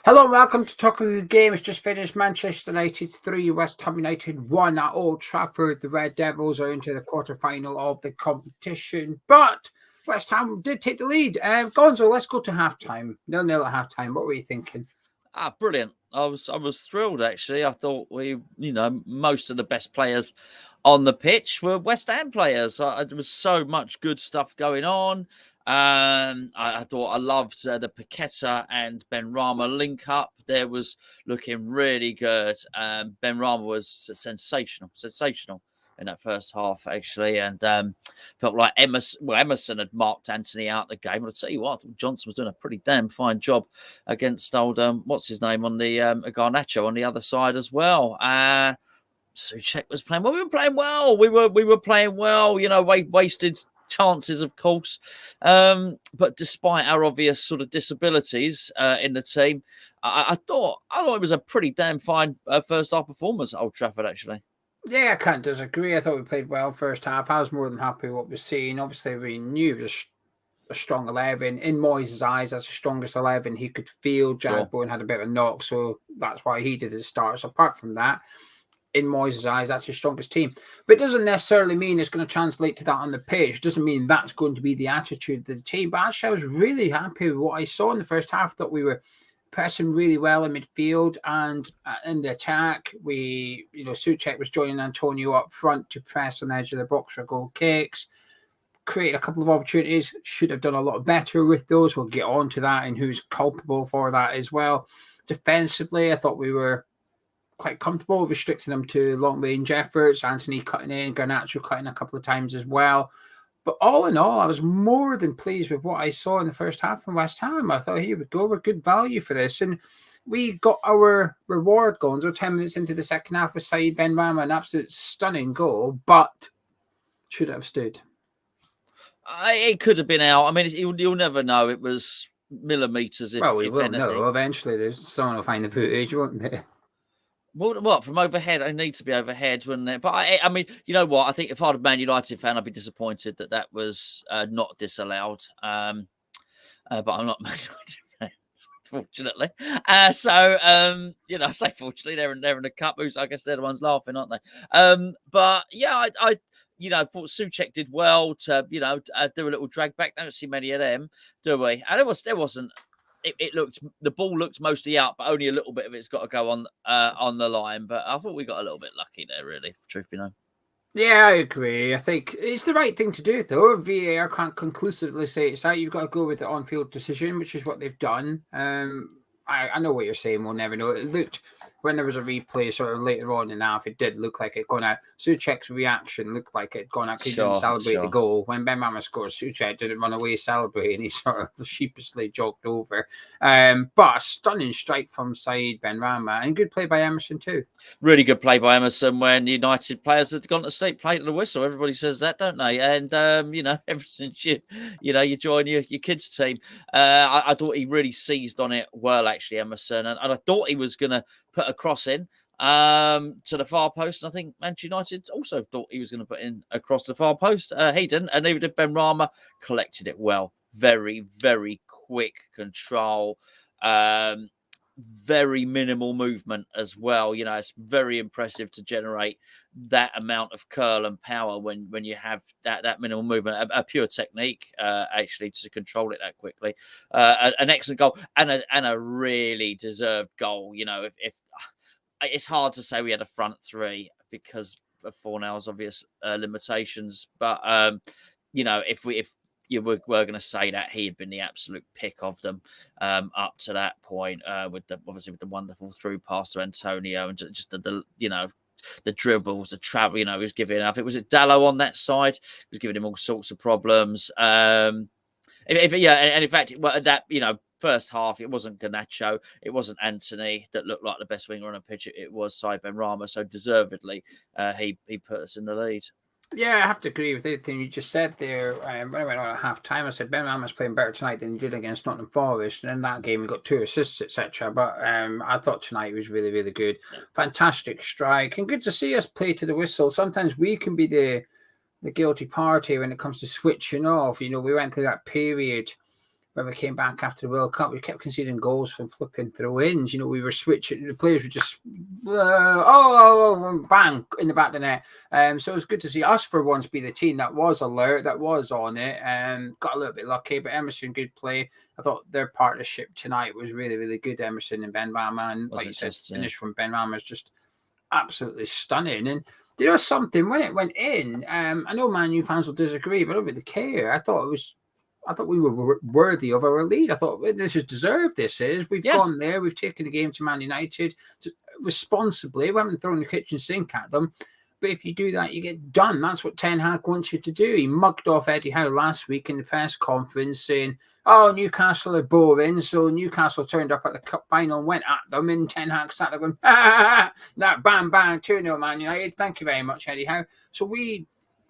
Hello and welcome to Talking Good Games. Just finished Manchester United 3, West Ham United 1 at Old Trafford. The Red Devils are into the quarter-final of the competition, but West Ham did take the lead. Gonzo, let's go to halftime. 0-0 at halftime. What were you thinking? Brilliant. I was thrilled, actually. I thought most of the best players on the pitch were West Ham players. There was so much good stuff going on. I thought I loved the Paqueta and Benrahma link up. There was looking really good. Benrahma was sensational in that first half, actually, and felt like Emerson had marked Anthony out the game. But I'll tell you what, I thought Johnson was doing a pretty damn fine job against old what's his name on the Garnacho on the other side as well. Souček was playing well. We were playing well. We were playing well. Wasted chances, of course, but despite our obvious sort of disabilities in the team, I thought it was a pretty damn fine first half performance at Old Trafford, actually. Yeah, I can't disagree. I thought we played well first half. I was more than happy with what we're seeing. Obviously, we knew it was a strong 11. In Moyes' eyes, that's the strongest 11 he could field. Jared Bowen had a bit of a knock, so that's why he did his start. So apart from that, in Moyes' eyes, that's his strongest team. But it doesn't necessarily mean it's going to translate to that on the pitch. It doesn't mean that's going to be the attitude of the team. But actually, I was really happy with what I saw in the first half. That we were pressing really well in midfield and in the attack. Souček was joining Antonio up front to press on the edge of the box for goal kicks. Created a couple of opportunities. Should have done a lot better with those. We'll get on to that and who's culpable for that as well. Defensively, I thought we were quite comfortable restricting them to long range efforts. Anthony cutting in, Garnacho cutting a couple of times as well. But all in all, I was more than pleased with what I saw in the first half from West Ham. I thought, here we go, we're good value for this. And we got our reward going. So 10 minutes into the second half with Said Benrahma, an absolute stunning goal, but should have stood. It could have been out. I mean, you'll never know. It was millimetres. We will know. Eventually, someone will find the footage, won't they? Well, what, from overhead? I need to be overhead, wouldn't it? But I mean, you know what? I think if I was a Man United fan, I'd be disappointed that was not disallowed. But I'm not Man United fan, fortunately. I say fortunately, they're in the cup. I guess they're the ones laughing, aren't they? But yeah, I thought Souček did well to do a little drag back. Don't see many of them, do we? And there wasn't. The ball looked mostly out, but only a little bit of it's got to go on the line. But I thought we got a little bit lucky there, really, truth be known. Yeah, I agree. I think it's the right thing to do, though. VAR can't conclusively say it's out. You've got to go with the on-field decision, which is what they've done. I know what you're saying. We'll never know. It looked, when there was a replay sort of later on in the half, it did look like it gone out. Souček's reaction looked like it gone out. He didn't celebrate the goal. When Benrahma scored, Souček didn't run away celebrating. He sort of sheepishly jogged over. But a stunning strike from Said Benrahma and good play by Emerson too. Really good play by Emerson when United players had gone to sleep, played to the whistle. Everybody says that, don't they? And ever since you join your kids' team, I thought he really seized on it well, actually, Emerson, and I thought he was going to put a cross in to the far post. And I think Manchester United also thought he was going to put in across the far post. He didn't, and neither did Benrahma. Collected it well. Very, very quick control. Very minimal movement as well. It's very impressive to generate that amount of curl and power when you have that minimal movement. A pure technique, actually, to control it that quickly. An excellent goal and a really deserved goal. If it's hard to say we had a front three because of Fornell's obvious limitations, but if you were going to say that he had been the absolute pick of them up to that point, with the wonderful through pass to Antonio and just the dribbles, the travel. He was giving. I think was it Dallo on that side. He was giving him all sorts of problems. And in fact, that first half, it wasn't Garnacho, it wasn't Anthony that looked like the best winger on a pitch. It was Said Benrahma. So deservedly, he put us in the lead. Yeah, I have to agree with everything you just said there. When I went on at half time, I said Benrahma's playing better tonight than he did against Nottingham Forest. And in that game, he got 2 assists, etc. But I thought tonight was really, really good. Fantastic strike. And good to see us play to the whistle. Sometimes we can be the guilty party when it comes to switching off. We went through that period when we came back after the World Cup, we kept conceding goals from flipping throw-ins. You know, we were switching. The players were just, bang, in the back of the net. So it was good to see us for once be the team that was alert, that was on it. Got a little bit lucky, but Emerson, good play. I thought their partnership tonight was really, really good, Emerson and Benrahma. And like you said, finish from Benrahma is just absolutely stunning. And there was something when it went in. I know Man U fans will disagree, but I don't really care. I thought we were worthy of our lead. I thought this is deserved. We've gone there. We've taken the game to Man United responsibly. We haven't thrown the kitchen sink at them. But if you do that, you get done. That's what Ten Hag wants you to do. He mugged off Eddie Howe last week in the press conference saying, "Oh, Newcastle are boring." So Newcastle turned up at the cup final and went at them. And Ten Hag sat there going, that bang, 2-0 Man United. Thank you very much, Eddie Howe. So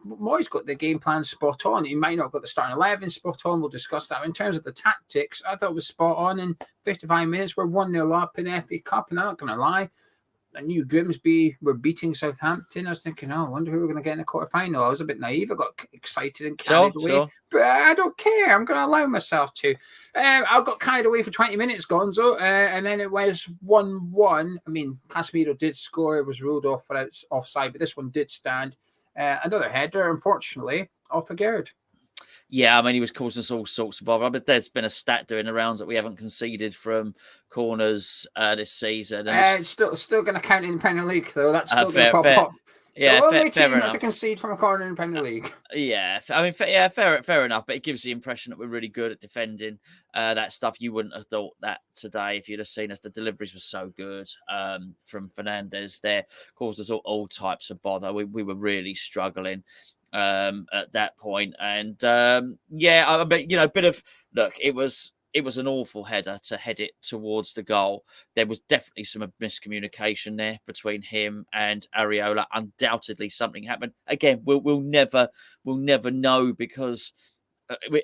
Moyes got the game plan spot on. He might not have got the starting 11 spot on. We'll discuss that. In terms of the tactics, I thought it was spot on. In 55 minutes, we're 1-0 up in the FA Cup. And I'm not going to lie, I knew Grimsby were beating Southampton. I was thinking, I wonder who we're going to get in the quarterfinal. I was a bit naive. I got excited and carried away. But I don't care. I'm going to allow myself to. I got carried away for 20 minutes, Gonzo. And then it was 1-1. I mean, Casemiro did score. It was ruled off for offside, but this one did stand. Another header, unfortunately, off a Gerd. Yeah, I mean, he was causing us all sorts of bother. But there's been a stat doing the rounds that we haven't conceded from corners this season. And it's still going to count in the Premier League, though. That's still going to pop up. Yeah, the only team not to concede from a corner in the Premier League. Yeah, I mean, fair enough. But it gives the impression that we're really good at defending that stuff. You wouldn't have thought that today if you'd have seen us. The deliveries were so good from Fernandes. There caused us all types of bother. We were really struggling at that point. And it was an awful header to head it towards the goal. There was definitely some miscommunication there between him and Areola. Undoubtedly, something happened. Again, we'll never know, because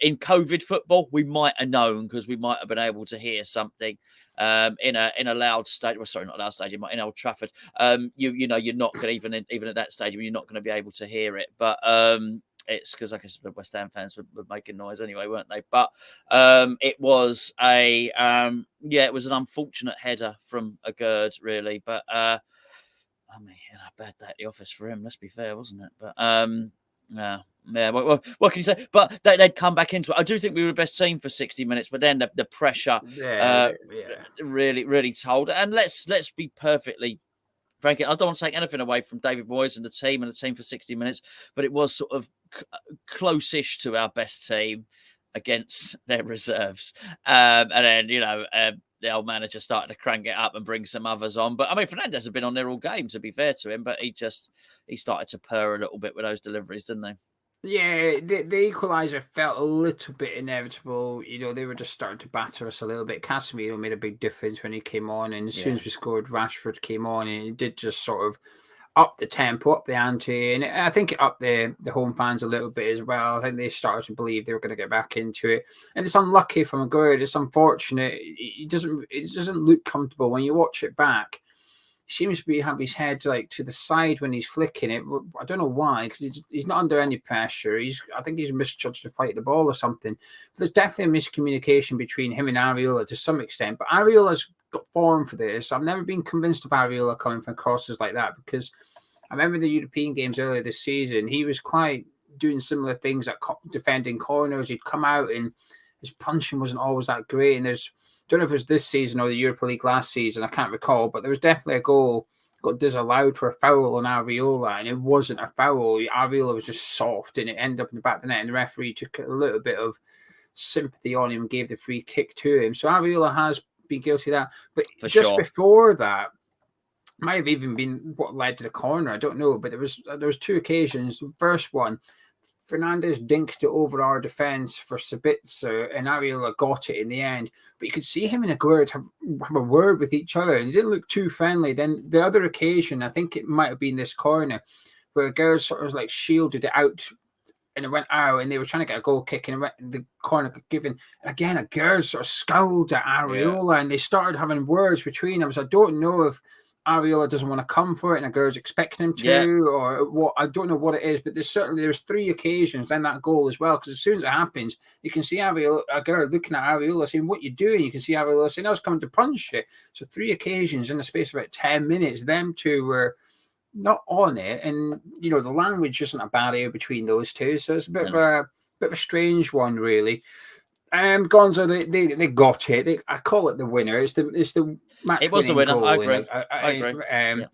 in COVID football, we might have known, because we might have been able to hear something in a loud stadium. Well, sorry, not loud stadium, in Old Trafford. You're not going to even at that stadium, you're not going to be able to hear it. But it's because I guess the West Ham fans were making noise anyway, weren't they? But it was it was an unfortunate header from a Gerd, really. But I mean, bad day at the office for him. Let's be fair, wasn't it? But yeah. Well, what can you say? But they'd come back into it. I do think we were the best team for 60 minutes, but then the pressure really told. And let's be perfectly frank. I don't want to take anything away from David Moyes and the team for 60 minutes, but it was sort of close-ish to our best team against their reserves. And then, the old manager started to crank it up and bring some others on. But I mean, Fernandes had been on there all game, to be fair to him, but he started to purr a little bit with those deliveries, didn't they? Yeah, the equaliser felt a little bit inevitable. They were just starting to batter us a little bit. Casemiro made a big difference when he came on, and as soon as we scored, Rashford came on, and he did just sort of up the tempo, up the ante, and I think it upped the home fans a little bit as well. I think they started to believe they were going to get back into it, and it's unlucky from a Gerd. It's unfortunate. It doesn't look comfortable when you watch it back. Seems to have his head like to the side when he's flicking it. I don't know why, because he's not under any pressure. I think he's misjudged to fight the ball or something. But there's definitely a miscommunication between him and Areola to some extent. But Areola's got form for this. I've never been convinced of Areola coming from crosses like that, because I remember the European games earlier this season. He was quite doing similar things at defending corners. He'd come out and his punching wasn't always that great. And don't know if it was this season or the Europa League last season, I can't recall, but there was definitely a goal got disallowed for a foul on Areola, and it wasn't a foul. Areola was just soft, and it ended up in the back of the net, and the referee took a little bit of sympathy on him and gave the free kick to him. So Areola has been guilty of that. But before that, might have even been what led to the corner. I don't know, but there was two occasions. The first one, Fernandes dinked it over our defence for Sabitzer, and Areola got it in the end. But you could see him and Aguerd have a word with each other, and it didn't look too friendly. Then the other occasion, I think it might have been this corner, where Aguerd sort of like shielded it out, and it went out, and they were trying to get a goal kick, and the corner got given. And again, Aguerd sort of scowled at Areola, and they started having words between them. So I don't know if Areola doesn't want to come for it and Aguero's expecting him to, Yeah. or what? I don't know what it is, but there's 3 occasions in that goal as well. Because as soon as it happens, you can see Aguero looking at Areola saying, "What you doing?" You can see Areola saying, "I was coming to punch it." So 3 occasions in the space of about 10 minutes, them two were not on it, and the language isn't a barrier between those two. So it's a bit of a strange one, really. Gonzo, they got it. I call it the winner. It's the match. It was the winner. Goal I agree. I agree.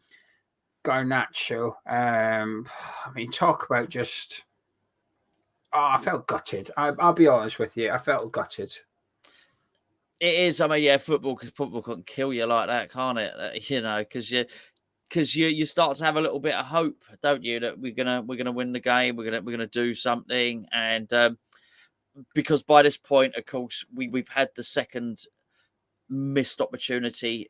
Garnacho. I mean, talk about just. Oh, I felt gutted. I'll be honest with you. I felt gutted. It is. I mean, yeah, football can kill you like that, can't it? Because you start to have a little bit of hope, don't you? That we're gonna win the game. We're gonna do something, and because by this point, of course, we've had the second missed opportunity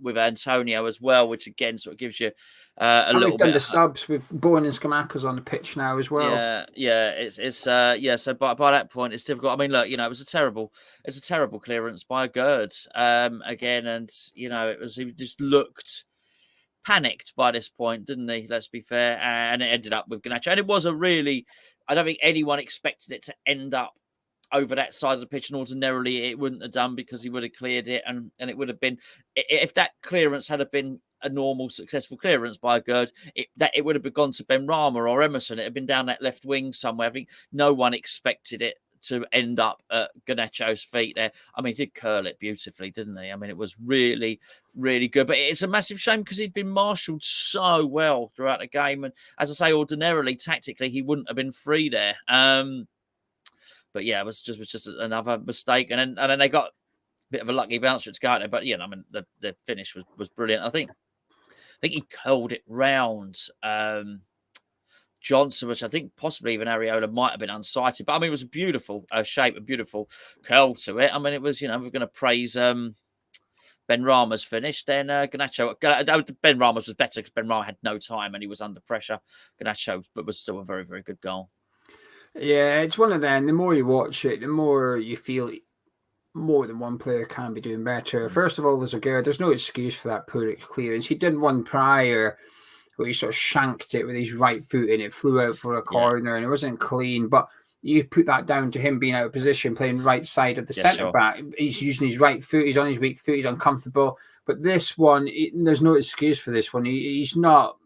with Antonio as well, which again sort of gives you a little we've done bit the subs with Bowen and Scamacca's on the pitch now as well. Yeah. It's So by that point, it's difficult. I mean, look, it was a terrible clearance by Gerd again, and he just looked panicked by this point, didn't he? Let's be fair, and it ended up with Garnacho, and it was I don't think anyone expected it to end up over that side of the pitch, and ordinarily it wouldn't have done, because he would have cleared it, and it would have been, if that clearance had been a normal successful clearance by Gerd, it would have gone to Benrahma or Emerson. It had been down that left wing somewhere. I think no one expected it to end up at Garnacho's feet there. I mean, he did curl it beautifully, didn't he? I mean, it was really, really good. But it's a massive shame, because he'd been marshalled so well throughout the game. And as I say, ordinarily, tactically, he wouldn't have been free there. But yeah, it was just another mistake, and then they got a bit of a lucky bouncer to go there. But I mean, the finish was brilliant. I think he curled it round Johnson, which I think possibly even Areola might have been unsighted. But I mean, it was a beautiful shape, a beautiful curl to it. I mean, it was, we're going to praise Benrahma's finish. Then Garnacho, Benrahma's was better, because Benrahma had no time and he was under pressure. Garnacho, but was still a very, very good goal. Yeah, it's one of them. The more you watch it, the more you feel more than one player can be doing better. First of all, there's no excuse for that poor clearance. He did one prior where he sort of shanked it with his right foot and it flew out for a corner and it wasn't clean. But you put that down to him being out of position, playing right side of the centre back. He's using his right foot. He's on his weak foot. He's uncomfortable. But this one, there's no excuse for this one. He's not.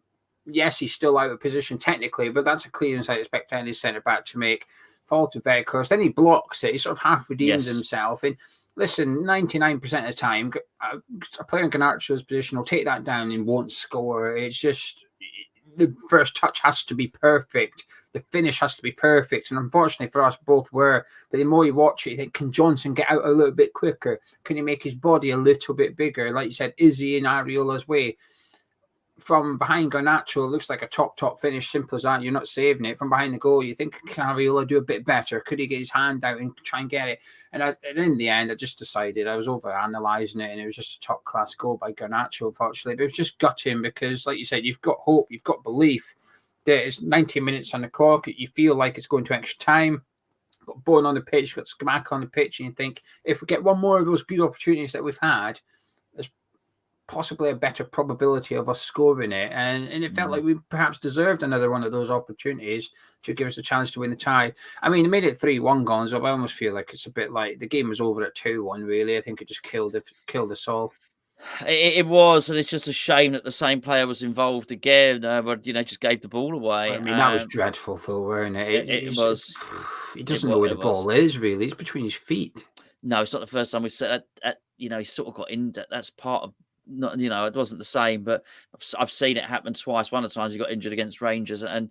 Yes, he's still out of position technically, but that's a clearance I expect any centre back to make. Fall to Vegas, then he blocks it. He sort of half redeems himself. And listen, 99% of the time, a player in Garnacho's position will take that down and won't score. It's just the first touch has to be perfect. The finish has to be perfect. And unfortunately for us, both were. But the more you watch it, you think, can Johnson get out a little bit quicker? Can he make his body a little bit bigger? Like you said, is he in Areola's way? From behind Garnacho, it looks like a top finish. Simple as that. You're not saving it. From behind the goal, you think, can Areola do a bit better? Could he get his hand out and try and get it? And in the end, I just decided I was over analysing it, and it was just a top class goal by Garnacho, unfortunately. But it was just gutting, because, like you said, you've got hope, you've got belief. There is 90 minutes on the clock. You feel like it's going to extra time. You've got Bowen on the pitch, you've got Scamacca on the pitch, and you think, if we get one more of those good opportunities that we've had, possibly a better probability of us scoring it, and it felt like we perhaps deserved another one of those opportunities to give us a chance to win the tie. I mean, it made it 3-1 Gonzo. I almost feel like it's a bit like the game was over at 2-1. Really, I think it just killed us all. It was, and it's just a shame that the same player was involved again, but just gave the ball away. I mean, that was dreadful, though, weren't it? It was. He doesn't know where the ball is. Really, it's between his feet. No, it's not the first time we said that. He sort of got injured. That's part of. Not, it wasn't the same, but I've seen it happen twice. One of the times he got injured against Rangers, and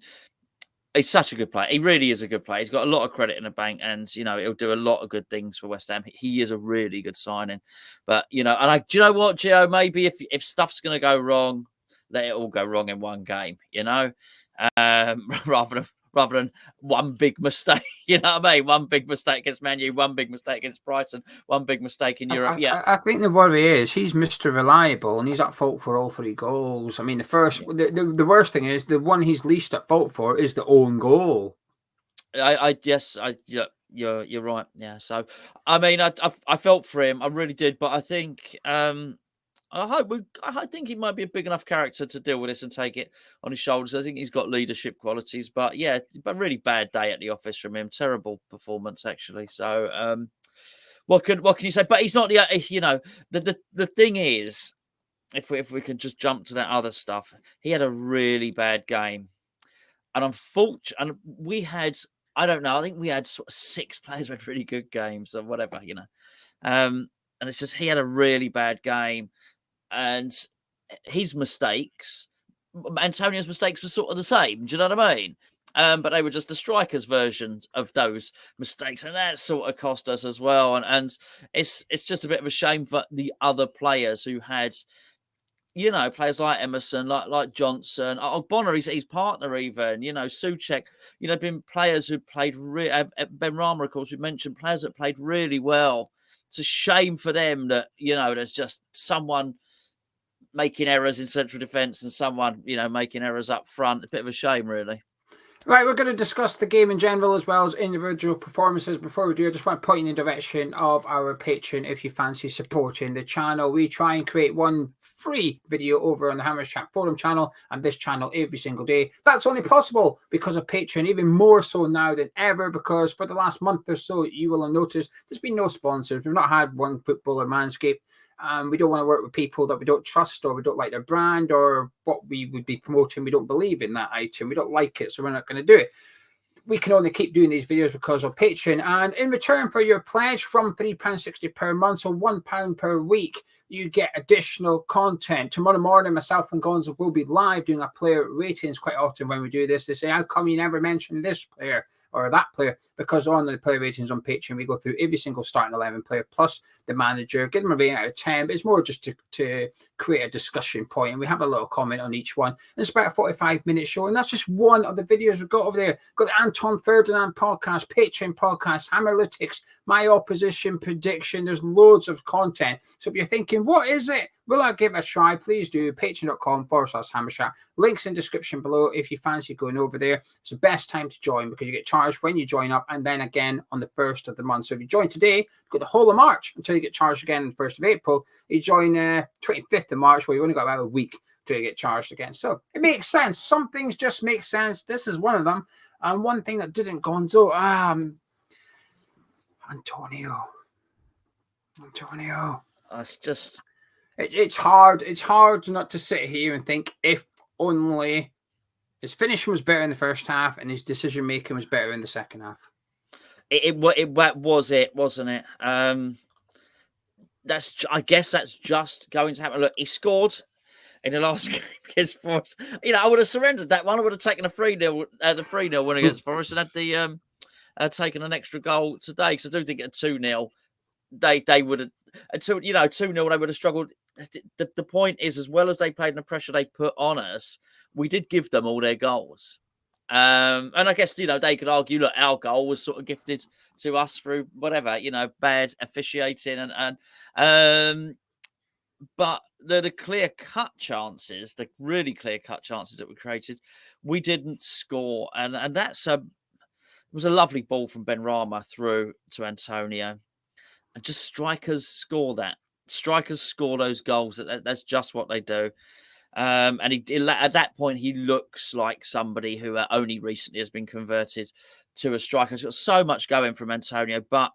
he's such a good player. He really is a good player. He's got a lot of credit in the bank, and he'll do a lot of good things for West Ham. He is a really good signing. But do you know what, Geo? Maybe if stuff's going to go wrong, let it all go wrong in one game. Rather than one big mistake, you know what I mean? One big mistake against Man Utd, one big mistake against Brighton, one big mistake in Europe. I think the worry is he's Mr. Reliable, and he's at fault for all 3 goals. I mean, the worst thing is the one he's least at fault for is the own goal. You're right. Yeah. So, I mean, I felt for him. I really did. But I think, I think he might be a big enough character to deal with this and take it on his shoulders. I think he's got leadership qualities, but yeah, a really bad day at the office from him. Terrible performance, actually. So, what can you say? But he's not the the thing is, if we can just jump to that other stuff, he had a really bad game, and unfortunately, we had, I don't know, I think we had sort of 6 players with really good games or whatever, and it's just he had a really bad game. And his mistakes, Antonio's mistakes were sort of the same. Do you know what I mean? But they were just the strikers' versions of those mistakes, and that sort of cost us as well. And it's just a bit of a shame for the other players who had, players like Emerson, like Johnson, Bonner, his partner, even, Souček, been players who played. Benrahma, of course, we mentioned players that played really well. It's a shame for them that there's just someone making errors in central defence and someone, making errors up front. A bit of a shame, really. Right, we're going to discuss the game in general as well as individual performances. Before we do, I just want to point in the direction of our Patreon if you fancy supporting the channel. We try and create one free video over on the Hammers Chat Forum channel and this channel every single day. That's only possible because of Patreon, even more so now than ever, because for the last month or so, you will have noticed there's been no sponsors. We've not had one footballer Manscaped. We don't want to work with people that we don't trust or we don't like their brand or what we would be promoting. We don't believe in that item. We don't like it, so we're not going to do it. We can only keep doing these videos because of Patreon. And in return for your pledge from £3.60 per month, so £1 per week, you get additional content. Tomorrow morning, myself and Gonzo will be live doing our player ratings. Quite often when we do this, they say, how come you never mentioned this player or that player? Because on the player ratings on Patreon, we go through every single starting 11 player plus the manager, give them a rating out of 10. But it's more just to create a discussion point, and we have a little comment on each one. And it's about a 45-minute show, and that's just one of the videos we've got over there. We've got the Anton Ferdinand podcast, Patreon podcast, Hammerlytics, my opposition prediction. There's loads of content. So if you're thinking, what is it? Will I give it a try? Please do. Patreon.com/Hammerchat. Links in description below if you fancy going over there. It's the best time to join because you get charged when you join up and then again on the 1st of the month. So if you join today, you've got the whole of March until you get charged again on the 1st of April. You join 25th of March where you only got about a week till you get charged again. So it makes sense. Some things just make sense. This is one of them. And one thing that didn't, Gonzo, Antonio. It's just... It's hard. It's hard not to sit here and think if only his finishing was better in the first half and his decision making was better in the second half. It was it, wasn't it? I guess that's just going to happen. Look, he scored in the last game against Forest. I would have surrendered that one. I would have taken a 3-0, the 3-0 win against Forest, and had the taken an extra goal today. Because I do think at 2-0, they would have. 2-0, they would have struggled. The point is, as well as they played and the pressure they put on us, we did give them all their goals. And I guess, they could argue, look, our goal was sort of gifted to us through whatever, bad officiating but the clear-cut chances, the really clear-cut chances that we created, we didn't score. And that's it was a lovely ball from Benrahma through to Antonio. And just strikers score that. Strikers score those goals. That's just what they do. And at that point, he looks like somebody who only recently has been converted to a striker. He's got so much going from Antonio, but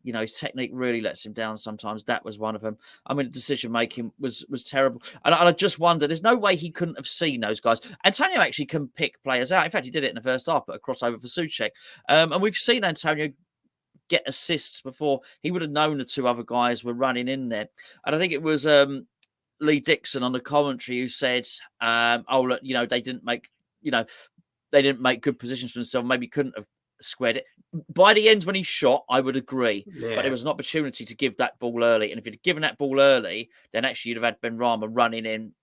his technique really lets him down sometimes. That was one of them. I mean, the decision making was terrible. And I just wonder, there's no way he couldn't have seen those guys. Antonio actually can pick players out. In fact, he did it in the first half, but a crossover for Souček. And we've seen Antonio get assists before. He would have known the 2 other guys were running in there. And I think it was Lee Dixon on the commentary who said, look, they didn't make good positions for themselves. Maybe couldn't have squared it. By the end, when he shot, I would agree. Yeah. But there was an opportunity to give that ball early. And if you'd given that ball early, then actually you'd have had Benrahma running in.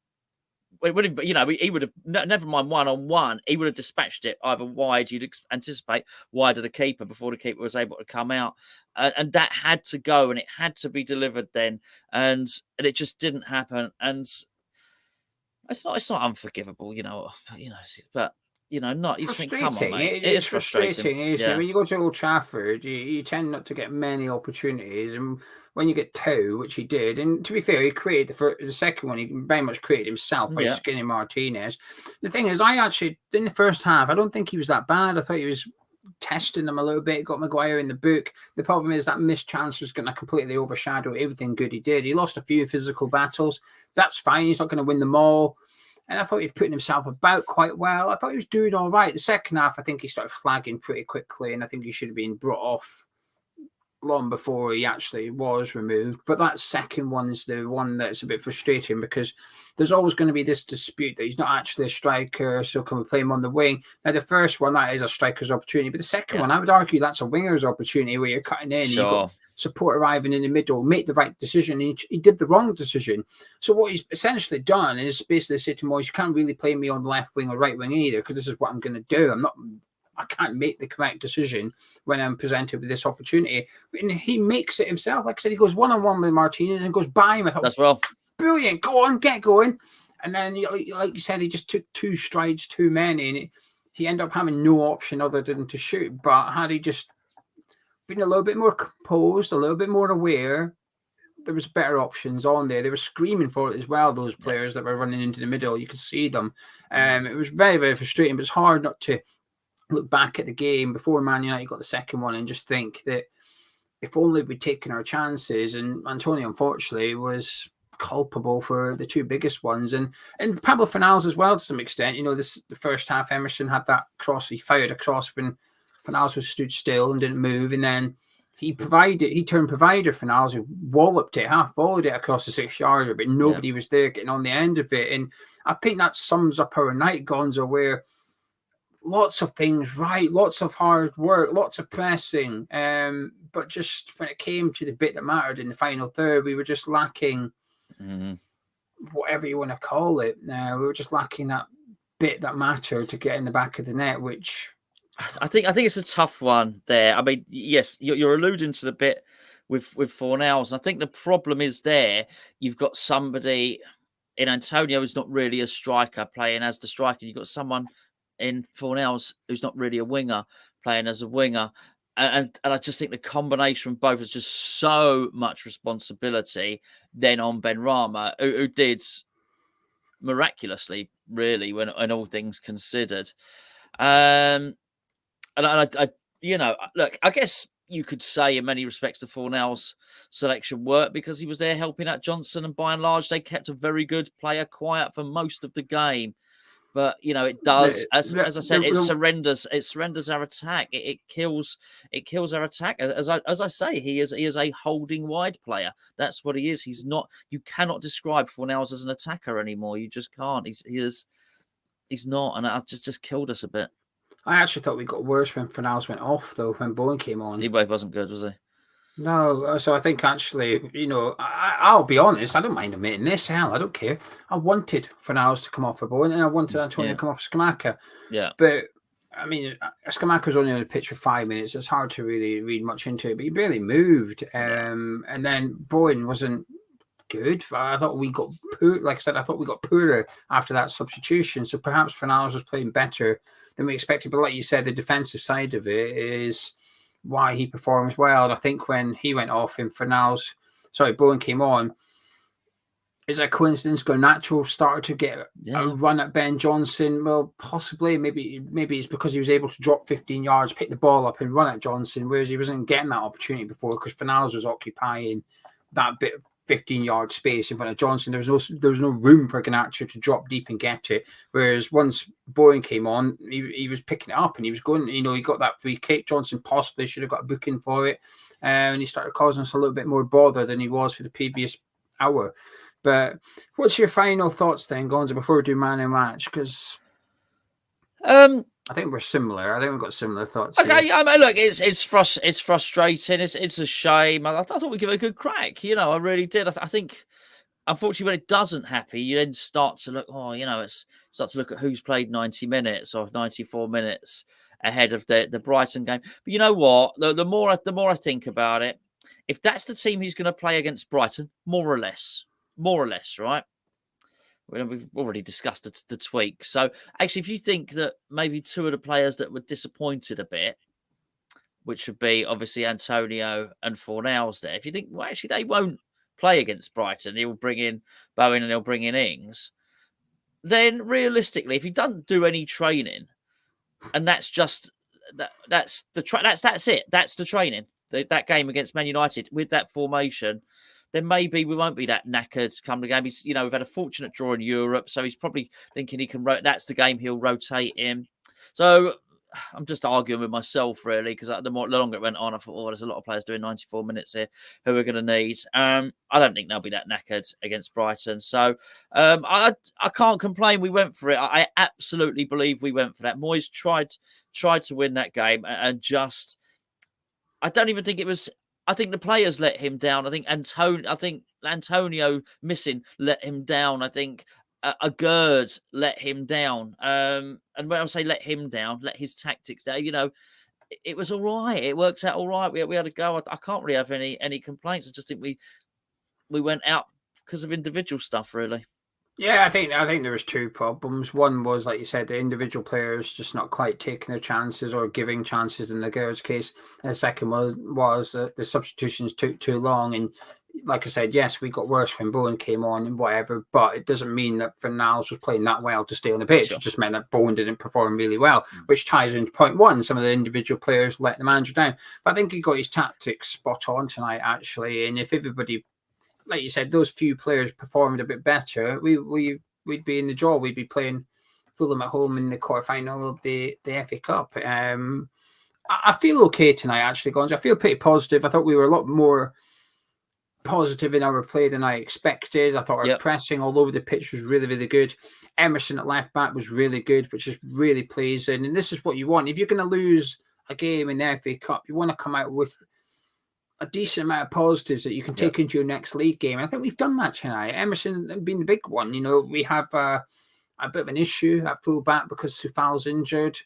He would have, never mind one-on-one, he would have dispatched it either wide, you'd anticipate, wide of the keeper before the keeper was able to come out. And that had to go, and it had to be delivered then. And it just didn't happen. And it's not unforgivable, but not. You think, come on, mate. It's frustrating, isn't it? When you go to Old Trafford, you tend not to get many opportunities, and when you get two, which he did, and to be fair, he created the second one. He very much created himself by skinning Martinez. The thing is, I actually in the first half, I don't think he was that bad. I thought he was testing them a little bit, got Maguire in the book. The problem is that missed chance was going to completely overshadow everything good he did. He lost a few physical battles. That's fine. He's not going to win them all. And I thought he was putting himself about quite well. I thought he was doing all right. The second half, I think he started flagging pretty quickly, and I think he should have been brought off long before he actually was removed. But that second one's the one that's a bit frustrating because there's always going to be this dispute that he's not actually a striker, so can we play him on the wing? Now, the first one, that is a striker's opportunity, but the second one, I would argue that's a winger's opportunity where you're cutting in, and you've got support arriving in the middle, make the right decision. He did the wrong decision. So what he's essentially done is basically say to Moyes, you can't really play me on the left wing or right wing either, because this is what I'm going to do. I can't make the correct decision when I'm presented with this opportunity. And he makes it himself. Like I said, he goes one-on-one with Martinez and goes by him. I thought, as well. Brilliant. Go on, get going. And then, like you said, he just took two strides too many. And he ended up having no option other than to shoot. But had he just been a little bit more composed, a little bit more aware, there was better options on there. They were screaming for it as well, those players that were running into the middle. You could see them. It was very, very frustrating, but it's hard not to look back at the game before Man United got the second one and just think that if only we'd taken our chances. And Antonio, unfortunately, was culpable for the two biggest ones, and Pablo Fornals as well to some extent. The first half, Emerson had that cross. He fired a cross when Fornals was stood still and didn't move, and then he turned provider. Fornals, who walloped it, half-volleyed it across the 6-yarder, but nobody was there getting on the end of it. And I think that sums up our night, Gonzo, where lots of things right, lots of hard work, lots of pressing, but just when it came to the bit that mattered in the final third, we were just lacking whatever you want to call it. We were just lacking that bit that mattered to get in the back of the net, which I think it's a tough one there. I mean, yes, you're alluding to the bit with Fornals. I think the problem is there. You've got somebody in Antonio who's not really a striker playing as the striker. You've got someone in Fornals who's not really a winger playing as a winger. And I just think the combination of both is just so much responsibility then on Benrahma, who did miraculously, really, when all things considered. And I look, I guess you could say in many respects the Fornals selection worked because he was there helping out Johnson, and by and large they kept a very good player quiet for most of the game. But it does, as I said, it surrenders our attack. It kills our attack. As I say, he is a holding wide player. That's what he is. He's not. You cannot describe Fornals as an attacker anymore. You just can't. He's not, and it just killed us a bit. I actually thought we got worse when Fornals went off, though, when Bowen came on. He wasn't good, was he? No, so I think actually, I'll be honest, I don't mind admitting this. Hell, I don't care. I wanted Fornals to come off for Bowen, and I wanted Antonio to come off for Scamacca. Yeah. But, I mean, Scamacca was only on the pitch for 5 minutes. It's hard to really read much into it, but he barely moved. And then Bowen wasn't good. I thought we got poor. Like I said, I thought we got poorer after that substitution. So perhaps Fornals was playing better than we expected. But like you said, the defensive side of it is why he performs well. And I think when he went off and Bowen came on, is it a coincidence Garnacho started to get a run at Ben Johnson? Well, possibly. Maybe it's because he was able to drop 15 yards, pick the ball up and run at Johnson, whereas he wasn't getting that opportunity before because Fornals was occupying that bit of 15-yard space in front of Johnson. There was no room for Garnacho to drop deep and get it. Whereas once Bowen came on, he was picking it up and he was going. He got that free kick. Johnson possibly should have got a booking for it, and he started causing us a little bit more bother than he was for the previous hour. But what's your final thoughts then, Gonzo, before we do man and match? Because I think we're similar. I think we've got similar thoughts. Okay, here. I mean, look, it's frustrating. It's a shame. I thought we'd give it a good crack. I really did. I think, unfortunately, when it doesn't happen, you then start to look. Start to look at who's played 90 minutes or 94 minutes ahead of the Brighton game. But you know what? The more I think about it, if that's the team who's going to play against Brighton, more or less, right? We've already discussed the tweak. So actually, if you think that maybe two of the players that were disappointed a bit, which would be obviously Antonio and Fornals there, if you think, well, actually, they won't play against Brighton, he'll bring in Bowen and he'll bring in Ings, then realistically, if he doesn't do any training, and that's just that's it, that's the training, that game against Man United with that formation, then maybe we won't be that knackered come the game. He's, we've had a fortunate draw in Europe, so he's probably thinking he can. That's the game he'll rotate in. So I'm just arguing with myself, really, because the longer it went on, I thought, oh, there's a lot of players doing 94 minutes here who we're going to need. I don't think they'll be that knackered against Brighton. So I can't complain. We went for it. I absolutely believe we went for that. Moyes tried to win that game, and just, I don't even think it was. I think the players let him down. I think Antonio missing let him down. I think a Gerd let him down. And when I say let him down, let his tactics down. It was all right. It works out all right. We had a go. I can't really have any complaints. I just think we went out because of individual stuff, really. Yeah, I think there was two problems. One was, like you said, the individual players just not quite taking their chances or giving chances in the Gerd's case. And the second was the substitutions took too long. And like I said, yes, we got worse when Bowen came on and whatever, but it doesn't mean that Fornals was playing that well to stay on the pitch. Sure. It just meant that Bowen didn't perform really well, which ties into point one. Some of the individual players let the manager down. But I think he got his tactics spot on tonight, actually. And if everybody, like you said, those few players performed a bit better, we'd be in the draw. We'd be playing Fulham at home in the quarterfinal of the FA Cup. I feel okay tonight, actually, Gonzo. I feel pretty positive. I thought we were a lot more positive in our play than I expected. I thought our pressing all over the pitch was really, really good. Emerson at left back was really good, which is really pleasing. And this is what you want. If you're going to lose a game in the FA Cup, you want to come out with a decent amount of positives that you can take into your next league game. And I think we've done that tonight. Emerson being the big one. We have a bit of an issue at full back because Soufal's injured.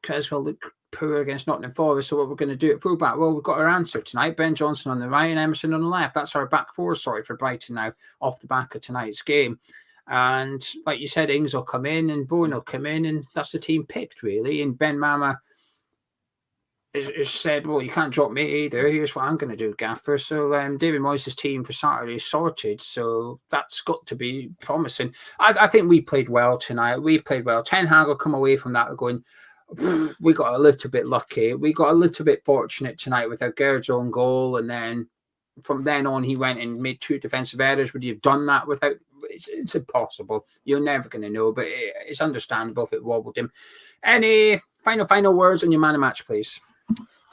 Creswell looked poor against Nottingham Forest. So what we're going to do at full back? Well, we've got our answer tonight. Ben Johnson on the right and Emerson on the left. That's our back four, for Brighton now, off the back of tonight's game. And like you said, Ings will come in and Bowen will come in, and that's the team picked, really. And Benrahma is said, well, you can't drop me either. Here's what I'm going to do, Gaffer. So David Moyes' team for Saturday is sorted. So that's got to be promising. I think we played well tonight. We played well. Ten Hag will come away from that going, we got a little bit lucky. We got a little bit fortunate tonight with our Gerd's own goal. And then from then on, he went and made two defensive errors. Would you have done that without? It's impossible. You're never going to know, but it's understandable if it wobbled him. Any final words on your man of match, please?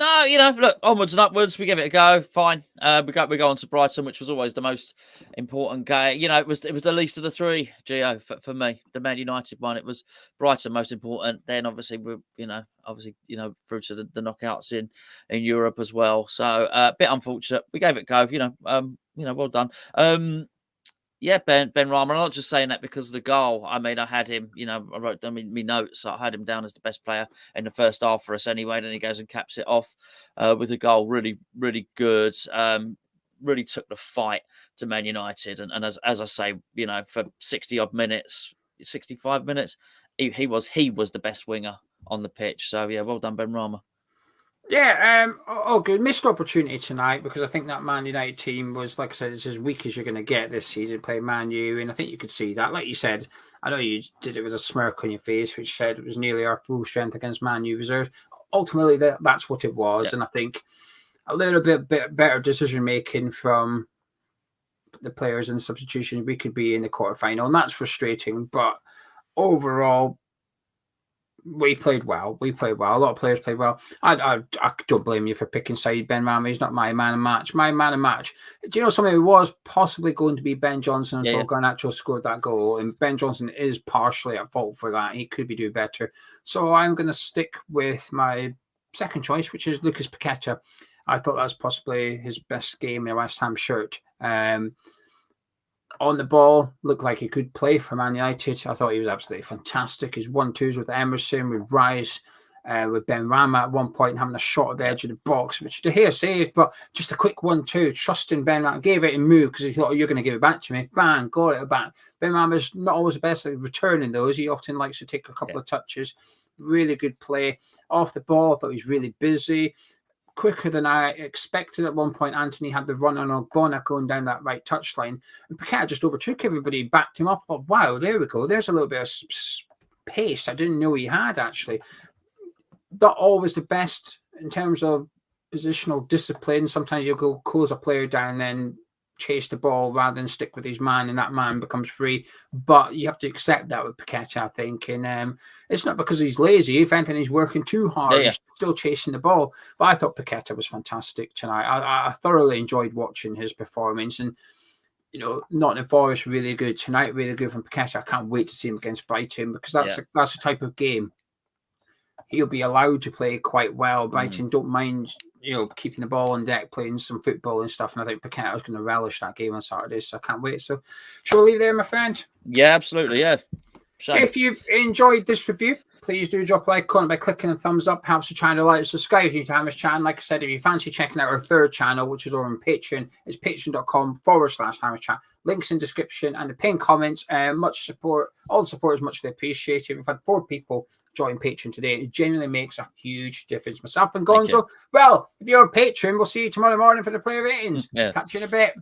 No, look, onwards and upwards. We give it a go. Fine. We go on to Brighton, which was always the most important game. It was the least of the three, Geo, for me. The Man United one, it was Brighton most important. Then obviously through to the knockouts in Europe as well. So a bit unfortunate. We gave it a go. Well done. Benrahma. I'm not just saying that because of the goal. I mean, I had him, I wrote down my notes. I had him down as the best player in the first half for us anyway. Then he goes and caps it off with a goal. Really, really good. Really took the fight to Man United. And as I say, for 60-odd minutes, 65 minutes, he was the best winger on the pitch. So, well done, Benrahma. Yeah, good. Missed opportunity tonight because I think that Man United team was, like I said, it's as weak as you're going to get this season, play Man U, and I think you could see that. Like you said, I know you did it with a smirk on your face, which said it was nearly our full strength against Man U reserve. Ultimately, that's what it was, and I think a little bit better decision-making from the players and substitutions, we could be in the quarterfinal, and that's frustrating, but overall, we played well. A lot of players played well. I don't blame you for picking Saeed Benrahma. He's not my man of match. My man of match, do you know something? It was possibly going to be Ben Johnson until Garnacho scored that goal. And Ben Johnson is partially at fault for that. He could be doing better. So I'm going to stick with my second choice, which is Lucas Paqueta. I thought that's possibly his best game in a West Ham shirt. On the ball, looked like he could play for Man United. I thought he was absolutely fantastic. His 1-2s with Emerson, with Rice, with Benrahma at one point having a shot at the edge of the box, which De Gea saved, but just a quick 1-2, trusting Benrahma, gave it and moved because he thought, oh, you're going to give it back to me. Bang, got it back. Benrahma's not always the best at returning those. He often likes to take a couple of touches. Really good play. Off the ball, I thought he was really busy. Quicker than I expected. At one point, Anthony had the run on Ogbonna going down that right touchline, and Paqueta just overtook everybody, backed him up. I thought, wow, there we go. There's a little bit of pace I didn't know he had, actually. Not always the best in terms of positional discipline. Sometimes you'll go close a player down, then chase the ball rather than stick with his man, and that man becomes free. But you have to accept that with Paqueta, I think. And it's not because he's lazy. If anything, he's working too hard. He's still chasing the ball. But I thought Paqueta was fantastic tonight. I thoroughly enjoyed watching his performance. And, you know, Nottingham Forest really good tonight, really good from Paqueta. I can't wait to see him against Brighton, because that's the type of game he'll be allowed to play quite well. Brighton don't mind, you know, keeping the ball on deck, playing some football and stuff. And I think Paqueta is going to relish that game on Saturday. So I can't wait. So shall we leave there, my friend? Yeah, absolutely. Yeah. Same. If you've enjoyed this review, please do drop a like on it by clicking the thumbs up. Helps the channel out. Subscribe if you're new to Hammer's channel. Like I said, if you fancy checking out our third channel, which is over on Patreon, it's patreon.com/Hammer's chat. Links in description and the pinned comments. Much support. All the support is muchly appreciated. We've had 4 people join Patreon today. It genuinely makes a huge difference. Myself and Gonzo. Well, if you're on Patreon, we'll see you tomorrow morning for the player ratings. Catch you in a bit.